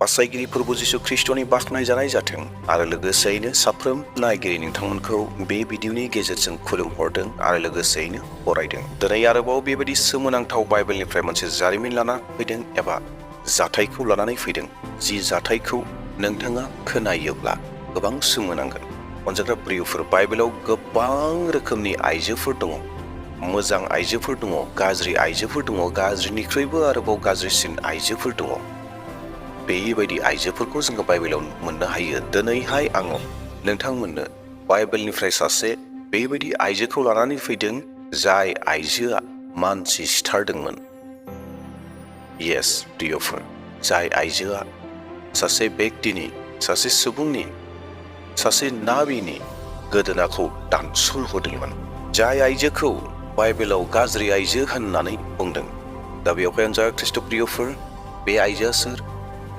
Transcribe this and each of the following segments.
बासायगिरि प्रभु जिसु ख्रीष्टनि बाख्नाय जानाय जाथों आरो लोगोसेयैनो साफ्रोम नायगिरि नोंथांमोनखौ बे भिडिअनि गेजेरजों खुलुमहरदों आरो लोगोसेयैनो बरायदों। दिनै आरोबाव बेबायदि सोमोनांथाव बाइबेलनिफ्राय मोनसे जारिमिन लाना फैदों एबा जाथायखौ लानानै फैदों, जि जाथायखौ नोंथाङा खोनायोब्ला गोबां सोमोनांगोन। अनजाग्रा प्रियफोर, बाइबेलाव गोबां रोखोमनि आइजोफोर दङ। मोजां आइजोफोर दङ, गाज्रि आइजोफोर दङ, गाज्रिनिख्रुइबो आरोबाव गाज्रिसिन आइजोफोर दङ। बेबायदि आइजोफोरखौ जोङो बाइबेलाव मोननो हायो। दिनैहाय आङो नोंथांमोननो बाइबेलनिफ्राय सासे बेबायदि आइजोखौ लानानै फैदों, जाय आइजोआ मानसि सिथारदोंमोन। येस प्रियफोर, जाय आइजोआ सासे व्यक्तिनि, सासे सुबुंनि, सासे नाबिनि गोदोनाखौ दानस' होदोंमोन। जाय आइजोखौ बाइबेलाव गाज्रि आइजो होननानै बुंदों। दा बेवहाय अनजाग्रा ख्रीष्ट प्रियफोर, बे आइजोआ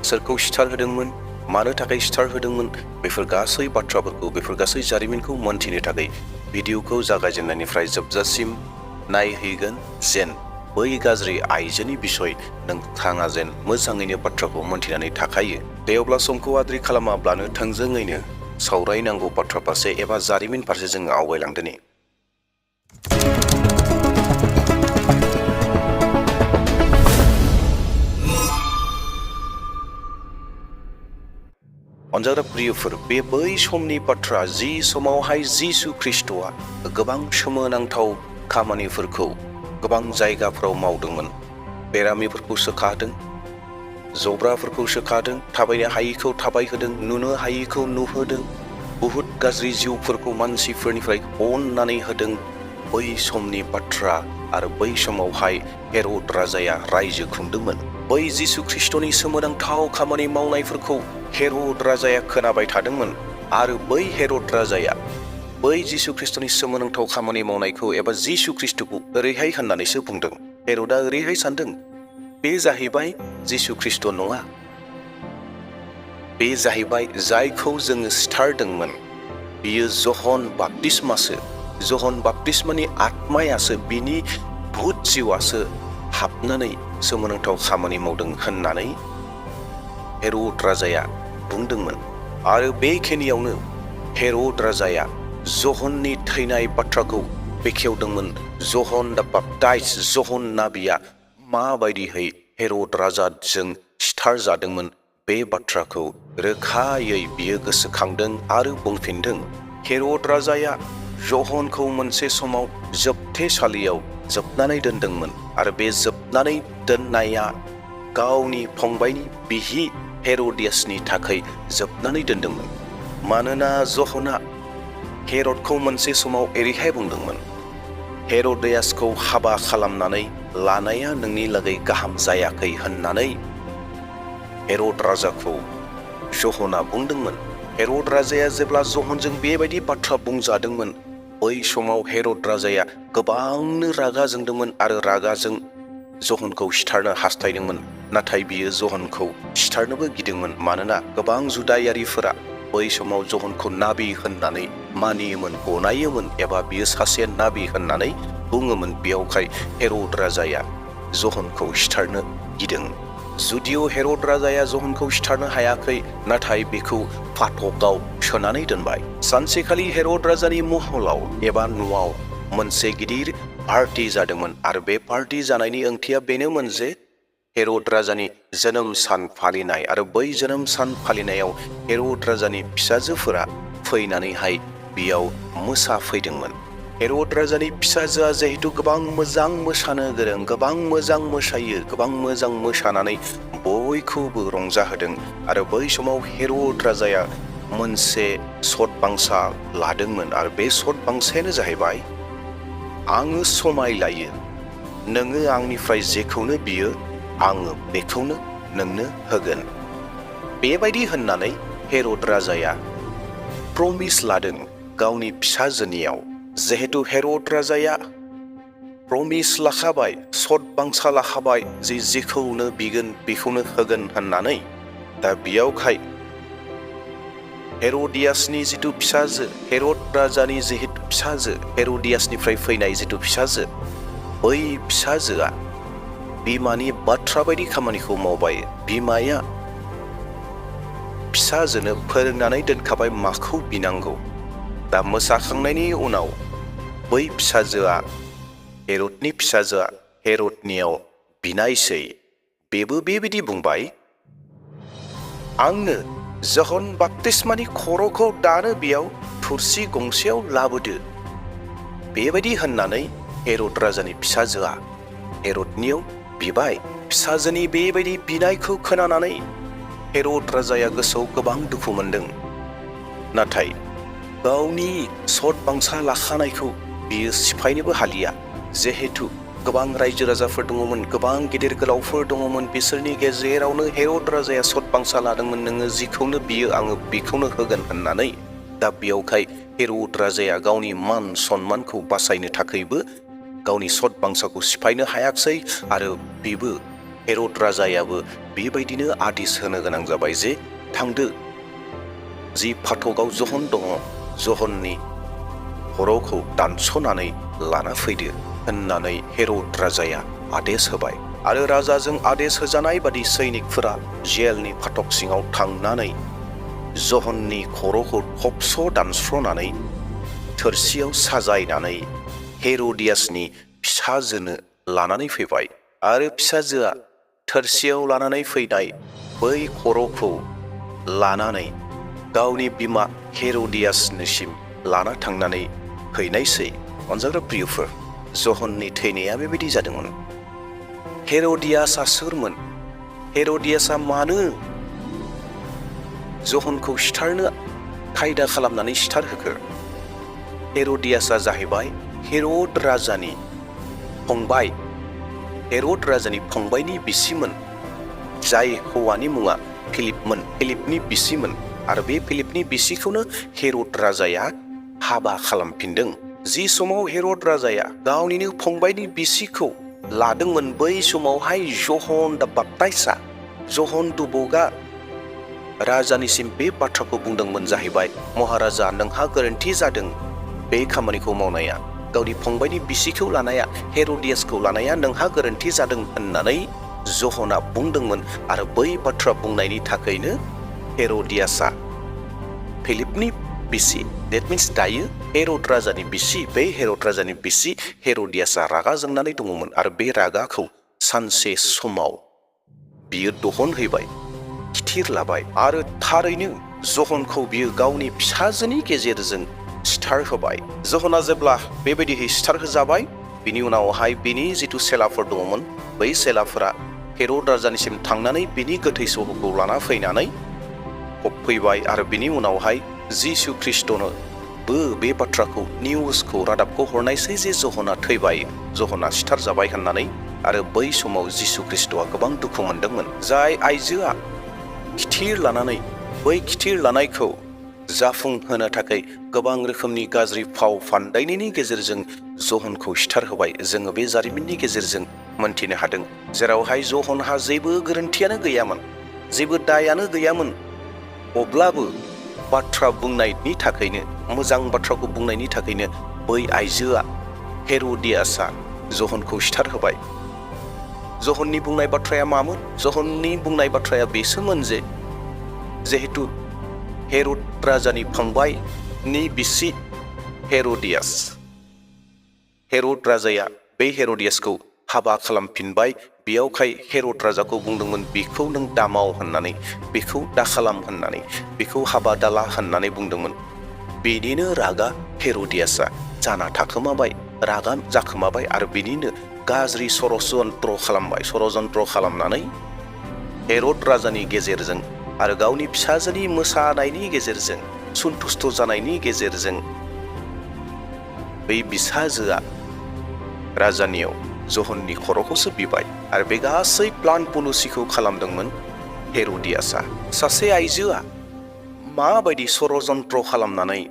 सोरखौ सिथार होदोंमोन, मानो थाखाय सिथार होदोंमोन, बेफोर गासै बाथ्राफोरखौ, बेफोर गासै जारिमिनखौ मोनथिनो थाखाय भिडिअखौ जागायजेननायनिफ्राय जोबजासिम नायहैगोन, जेन बै गाज्रि आइजोनि बिसय नोंथाङा जेन मोजाङैनो बाथ्राखौ मोनथिनानै थाखायो। दे अब्ला समखौ आद्रि खालामाब्लानो थोंजोङैनो सावरायनांगौ बाथ्रा फारसे एबा जारिमिन फारसे जोङो आवगायलांदोनि। अनजाग्रा प्रियफोर, बे बै समनि बाथ्रा जि समावहाय जिसु ख्रीष्टआ गोबां सोमोनांथाव खामानिफोरखौ गोबां जायगाफोराव मावदोंमोन। बेरामिफोरखौ सोखादों, जब्राफोरखौ सोखादों, थाबायनो हायिखौ थाबायहोदों, नुनो हायिखौ नुहोदों, बुहुद गाज्रि जिउफोरखौ मानसिफोरनिफ्राय अननानै होदों। बै समनि बाथ्रा आरो बै समावहाय हेर'द राजाया रायजो खुंदोंमोन। बै जिसु ख्रीष्टनि सोमोनांथाव खामानि मावनायफोरखौ हेर'द राजाया खोनाबाय थादोंमोन आरो बै हेर'द राजाया बै जिसु ख्रीष्टनि सोमोनांथाव खामानि मावनायखौ एबा जिसु ख्रीष्टखौ ओरैहाय होननानैसो बुंदों। हेर'दआ ओरैहाय सानदों, बे जाहैबाय जिसु ख्रीष्ट नङा, बे जाहैबाय जायखौ जोङो सिथारदोंमोन, बियो जहन बाप्तिस्मासो। जहन बाप्तिस्मानि आत्मायासो, बिनि भुत जिउआसो हाबनानै सोमोनांथाव खामानि मावदों होननानै हेर'द राजाया बुंदोंमोन। आरो बेखिनियावनो हेर'द राजाया जहननि थैनाय बाथ्राखौ बेखेवदोंमोन। जहन दा बाप्ताइज, जहन नाबिया माबायदिहै हेर'द राजाजों सिथारजादोंमोन, बे बाथ्राखौ रोखायै बियो गोसोखांदों आरो बुंफिनदों। हेर'द राजाया जहनखौ मोनसे समाव जोबथेसालियाव जोबनानै दोनदोंमोन आरो बे जोबनानै दोननाया गावनि फंबायनि बिहि हेर'दियासनि थाखाय जोबनानै दोनदोंमोन। मानोना जहना हेर'दखौ मोनसे समाव ओरैहाय बुंदोंमोन, हेर'दियासखौ हाबा खालामनानै लानाया नोंनि लागै गाहाम जायाखै होननानै हेर'द राजाखौ जहना बुंदोंमोन। हेर'द राजाया जेब्ला जहनजों बेबायदि बाथ्रा बुंजादोंमोन, बै समाव हेर'द राजाया गोबांनो रागा जोंदोंमोन आरो रागाजों जहनखौ सिथारनो हास्थायदोंमोन। नाथाय बियो जहनखौ सिथारनोबो गिदोंमोन, मानोना गोबां जुदायारिफोरा बै समाव जहनखौ नाबि होननानै मानियोमोन, गनायोमोन, एबा बियो सासे नाबि होननानै बुङोमोन। बेयावहाय हेर'द राजाया जहनखौ सिथारनो गिदों। जुदिअ हेर'द राजाया जहनखौ सिथारनो हायाखै, नाथाय बेखौ फाथकआव सोनानै दोनबाय। सानसेखालि हेर'द राजानि महलाव एबा न'आव मोनसे गिदिर पार्टि जादोंमोन आरो बे पार्टि जानायनि ओंथिया बेनोमोन जे हेर'द राजानि जोनोम सान फालिनाय, आरो बै जोनोम सान फालिनायाव हेर'द राजानि फिसाजोफोरा फैनानैहाय बेयाव मोसाफैदोंमोन। हेर'द राजानि फिसाजोआ जिहेतु गोबां मोजां मोसानो गोरों, गोबां मोजां मोसायो, गोबां मोजां मोसानानै बयखौबो रंजाहोदों। आरो बै समाव हेर'द राजाया मोनसे सतबांसा लादोंमोन आरो बे सतबांसायानो जाहैबाय, आङो समाय लायो, नोङो आंनिफ्राय जेखौनो बियो आङो बेखौनो नोंनो होगोन। बेबायदि होननानै हेर'द राजाया प्रमिस लादों गावनि फिसाजोनियाव। जिहेतु हेर'द राजाया प्रमिस लाखाबाय, सतबांसा लाखाबाय, जेखौनो बिगोन बेखौनो होगोन होननानै, दा बेयावहाय हेर'दियासनि जिथु फिसाजो, हेर'द राजानि जिहेतु फिसाजो, हेर'दियासनिफ्राय फैनाय जिथु फिसाजो, बै फिसाजोआ बिमानि बाथ्रा बायदि खामानिखौ मावबाय। बिमाया फिसाजोनो फोरोंनानै दोनखाबाय माखौ बिनांगौ। दा मोसाखांनायनि उनाव बै फिसाजोआ हेरदनि फिसाजोआ हेरदनियाव बिनायसै। बेबो बेबायदि बुंबाय, आंनो जहन बाप्तिस्मानि खर'खौ दानो बेयाव थुरसि गंसेयाव लाबोदो। बेबायदि होननानै हेरद राजानि फिसाजोआ हेरदनियाव बिबाय। फिसाजोनि बेबायदि बिनायखौ खोनानानै हेरद राजाया गोसोआव गोबां दुखु मोनदों। नाथाय गावनि सत बांसा लाखानायखौ बियो सिफायनोबो हालिया। जिहेतु गोबां रायजो राजाफोर दङमोन, गोबां गिदिर गोलावफोर दङमोन, बिसोरनि गेजेरावनो हेरद राजाया सत बांसा लादोंमोन, नोङो जिखौनो बियो आङो बेखौनो होगोन होननानै। दा बेयावखाय हेरद राजाया गावनि मान सन्मानखौ बासायनो थाखायबो गावनि सत बांसाखौ सिफायनो हायाखसै। आरो बेबो हेरद राजायाबो बेबायदिनो आदेश होनो गोनां जाबाय जे थांदो, जि फाथगाव जहन दङ, जहननि खर'खौ दानस'नानै लाना फैदो होननानै हेरद राजाया आदेश होबाय। आरो राजाजों आदेश होजानाय बादि सैनिकफोरा जेलनि फाथक सिङाव थांनानै जहननि खर'खौ थबस' दानस'नानै थोरसियाव साजायनानै हेरदियासनि फिसाजोनो लानानै फैबाय। आरो फिसाजोआ थोरसियाव लानानै फैनाय बै खर'खौ लानानै गावनि बिमा हेरदियासनिसिम लाना थांनानै हैनायसै। अनजाग्रा प्रियफोर, जहननि थैनाया बेबायदि जादोंमोन। हेरदियासआ सोरमोन? हेरदियासआ मानो जहनखौ सिथारनो खायदा खालामनानै सिथारहोखो? हेरदियासआ जाहैबाय हेरद राजानि फंबाय, हेरद राजानि फंबायनि बिसिमोन, जाय हौवानि मुङा फिलिपमोन, फिलिपनि बिसिमोन। आरो बे फिलिपनि बिसिखौनो हेरद राजाया हाबा खालामफिनदों। जि समाव हेरद राजाया गावनिनो फंबायनि बिसिखौ लादोंमोन, बै समावहाय जहन दा बाप्ताइसा, जहन दुबगा राजानिसिम बे बाथ्राखौ बुंदोंमोन जाहैबाय, महाराजा नोंहा गोरोन्थि जादों, बे खामानिखौ मावनाया, गावनि फंबायनि बिसिखौ लानाया, हेरदियासखौ लानाया नोंहा गोरोन्थि जादों होननानै जहना बुंदोंमोन। आरो बै बाथ्रा बुंनायनि थाखायनो हेरदियासआ फिलिपनि बिसि, देट मिन्स दायो हेरद राजानि बिसि, बे हेरद राजानि बिसि हेरदियासआ रागा जोंनानै दङमोन। आरो बे रागाखौ सानसे समाव बियो दहनहैबाय, खिथिर लाबाय। आरो थारैनो जहनखौ बियो गावनि फिसाजोनि गेजेरजों सिथारहोबाय। जहना जेब्ला बेबायदिहै सिथारहोजाबाय, बिनि उनावहाय बिनि जिथु सेलाफोर दङमोन, बै सेलाफोरा हेरद राजानिसिम थांनानै बिनि गोथै सहखौ लाना फैनानै फबफैबाय। आरो बिनि उनावहाय जिसु ख्रिस्टनोबो बे बाथ्राखौ, निउसखौ, रादाबखौ हरनायसै जे जहना थैबाय, जहना सिथारजाबाय होननानै। आरो बै समाव जिसु ख्रिस्टआ गोबां दुखु मोनदोंमोन। जाय आइजोआ खिथिर लानानै बै खिथिर लानायखौ जाफुंहोनो थाखाय गोबां रोखोमनि गाज्रि फाव फान्दायनायनि गेजेरजों जहनखौ सिथारहोबाय, जोङो बे जारिमिननि गेजेरजों मोनथिनो हादों। जेरावहाय जहनहा जेबो गोरोन्थियानो गैयामोन, जेबो दायानो गैयामोन, अब्लाबो बाथ्रा बुंनायनि थाखायनो, मोजां बाथ्राखौ बुंनायनि थाखायनो बै आइजोआ हेरदियासआ जहनखौ सिथारहोबाय। जहननि बुंनाय बाथ्राया मामोन? जहननि बुंनाय बाथ्राया बेसोमोन जे जिहेतु हेरद राजानि फंबायनि बिसि हेरदियास, हेरद राजाया बे हेरदियासखौ हाबा खालामफिनबाय। बेयावखाय हेरद राजाखौ बुंदोंमोन, बेखौ नों दामाव होननानै, बेखौ दाखालाम होननानै, बेखौ हाबा दाला होननानै बुंदोंमोन। बेनिनो रागा हेरदियासआ जाना थाखोमाबाय, रागा जाखोमाबाय। आरो बिनिनो गाज्रि सरजन्त्र खालामबाय, सरजन्त्र खालामनानै हेरद राजानि गेजेरजों आरो गावनि फिसाजोनि मोसानायनि गेजेरजों, सन्तुष्ट जानायनि गेजेरजों बै बिसाजोआ राजानियाव जहननि खर'खौसो बिबाय। आरो बे गासै प्लान पलिसिखौ खालामदोंमोन हेरदियासआ। सासे आइजोआ माबायदि सरजन्त्र खालामनानै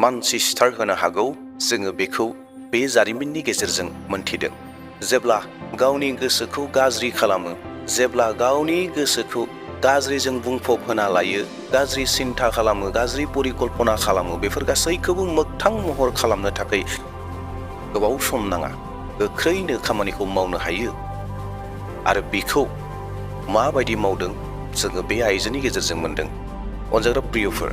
मानसि सिथारहोनो हागौ, जोङो बेखौ बे जारिमिननि गेजेरजों मोनथिदों। जेब्ला गावनि गोसोखौ गाज्रि खालामो, जेब्ला गावनि गोसोखौ गाज्रिजों बुंफब होना लायो, गाज्रि सिन्था खालामो, गाज्रि परिकल्पना खालामो, बेफोर गासैखौबो मोगथां महर खालामनो थाखाय गोबाव सम नाङा, गोख्रैनो खामानिखौ मावनो हायो। आरो बेखौ माबायदि मावदों जोङो बे आइजोनि गेजेरजों मोनदों। अनजाग्रा प्रियफोर,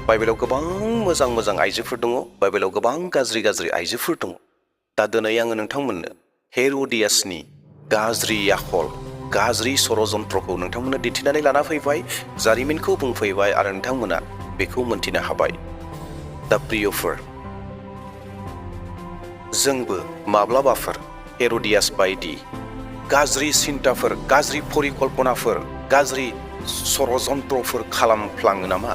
बाइबेलाव गोबां मोजां मोजां आइजोफोर दङ, बाइबेलाव गोबां गाज्रि गाज्रि आइजोफोर दङ। दा दिनै आङो नोंथांमोननो हेर'दियासनि गाज्रि आखल, गाज्रि षड़यन्त्रखौ नोंथांमोननो दिन्थिनानै लाना फैबाय, जारिमिनखौ बुंफैबाय आरो नोंथांमोना बेखौ मोन्थिनो हाबाय। दा प्रियफोर, जोंबो माब्लाबाफोर हेर'दियास बायदि गाज्रि सिन्ताफोर, गाज्रि परिकल्पनाफोर, गाज्रि षड़यन्त्रफोर खालामफ्लाङो नामा?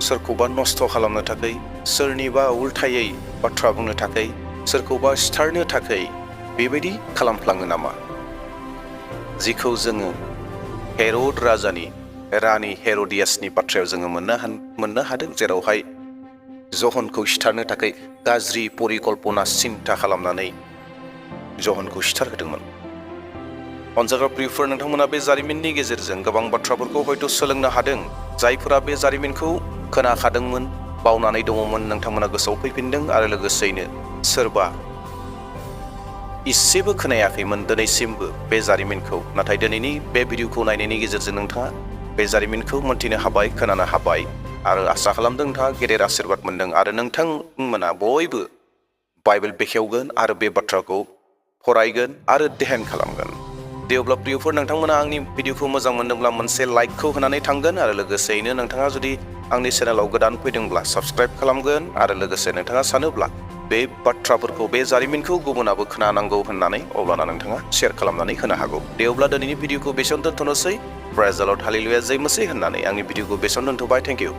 सोरखौबा नस्थ' खालामनो थाखाय, सोरनिबा उल्थायै बाथ्रा बुंनो थाखाय, सोरखौबा सिथारनो थाखाय बेबायदि खालामफ्लाङो नामा? जिखौ जोङो हेर'द राजानि रानि हेर'दियासनि बाथ्रायाव जोङो मोननो हादों, जेरावहाय जहनखौ सिथारनो थाखाय गाज्रि परिकल्पना सिन्ता खालामनानै जहनखौ सिथारहोदोंमोन। अनजाग्रा प्रियफोर, नोंथांमोना बे जारिमिननि गेजेरजों गोबां बाथ्राफोरखौ हयथ' सोलोंनो हादों। जायफोरा बे जारिमिनखौ खोनाखादोंमोन, बावनानै दङमोन, नोंथांमोना गोसोआव फैफिनदों आरो लोगोसेयैनो सोरबा इसेबो खोनायाखैमोन दिनैसिमबो बे जारिमिनखौ, नाथाय दिनैनि बे भिडिअखौ नायनायनि गेजेरजों नोंथाङा बे जारिमिनखौ मोन्थिनो हाबाय, खोनानो हाबाय आरो आसा खालामदों नोंथाङा गेदेर आशीर्बाद मोनदों आरो नोंथांमोना बयबो बाइबेल बेखेवगोन आरो बे बाथ्राखौ फरायगोन आरो ध्यान खालामगोन। दे अब्ला प्रियफोर, नोंथांमोना आंनि भिडिअखौ मोजां मोनदोंब्ला मोनसे लाइकखौ होनानै थांगोन आरो लोगोसेयैनो नोंथाङा जुदि आंनि चेनेलाव गोदान फैदोंब्ला साबस्क्राइब खालामगोन आरो लोगोसे नोंथाङा सानोब्ला बे बाथ्राफोरखौ, बे जारिमिनखौ गुबुनाबो खोनानांगौ होननानै अब्लाना नोंथाङा शेयार खालामनानै होनो हागौ। दे अब्ला दिनैनि भिडिअखौ बेसेयावनो दोनथ'नोसै। प्रेज द लर्ड, हालेलुया, जय मसीह होननानै आंनि भिडिअखौ बेसेयावनो दोनथ'बाय। Thank you.